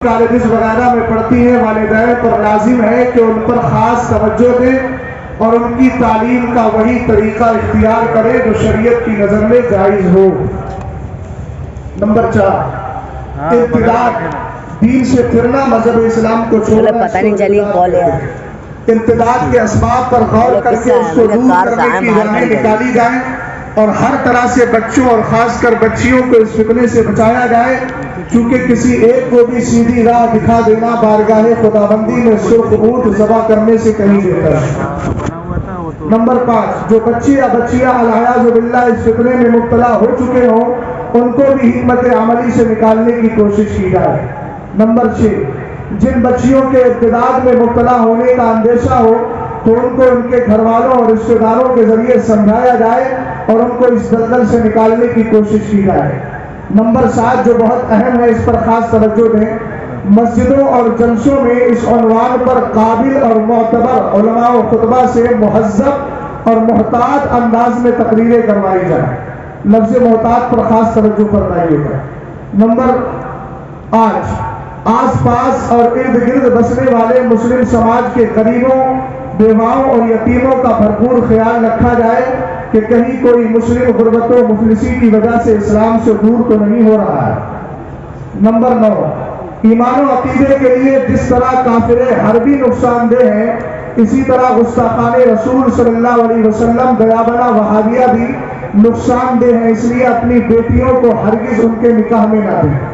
Colleges وغیرہ میں پڑھتی ہیں، والدین پر لازم ہے کہ ان پر خاص توجہ دیں اور ان کی تعلیم کا وہی طریقہ اختیار کریں جو شریعت کی نظر میں جائز ہو۔ نمبر 4، ارتداد، دین سے پھرنا، مذہب اسلام کو چھوڑنا۔ ارتداد کے اسباب پر غور کر کے اس کو دور کرنے کی راہیں نکالی جائیں اور ہر طرح سے بچوں اور خاص کر بچیوں کو اس فتنے سے بچایا جائے، چونکہ کسی ایک کو بھی سیدھی راہ دکھا دینا بارگاہ خداوندی میں سرخ اونٹ ذبح کرنے سے کہیں بہتر ہے۔ نمبر 5، جو بچے یا بچیاں العیاذ باللہ اس فتنے میں مبتلا ہو چکے ہوں ان کو بھی حکمت عملی سے نکالنے کی کوشش کی جائے۔ نمبر 6، جن بچیوں کے ارتداد میں مبتلا ہونے کا اندیشہ ہو تو ان کو ان کے گھر والوں اور رشتہ داروں کے ذریعے سمجھایا جائے اور ان کو اس دلدل سے نکالنے کی کوشش کی جائے۔ نمبر 7، جو بہت اہم ہے، اس پر خاص توجہ دیں، مسجدوں اور جلسوں میں اس عنوان پر قابل اور معتبر علماء و خطبہ سے مہذب اور محتاط انداز میں تقریریں کروائی جائیں۔ لفظ محتاط پر خاص توجہ فرمائیے گا۔ نمبر 8، آس پاس اور ارد گرد بسنے والے مسلم سماج کے غریبوں، بیواؤں اور یتیموں کا بھرپور خیال رکھا جائے کہ کہیں کوئی مسلم غربت و مفلسی کی وجہ سے اسلام سے دور تو نہیں ہو رہا ہے۔ نمبر 9، ایمان و عقیدے کے لیے جس طرح کافر حربی نقصان دہ ہیں، اسی طرح گستاخان رسول صلی اللہ علیہ وسلم دیابنا وہابیہ بھی نقصان دہ ہیں، اس لیے اپنی بیٹیوں کو ہرگز ان کے نکاح میں نہ دیں۔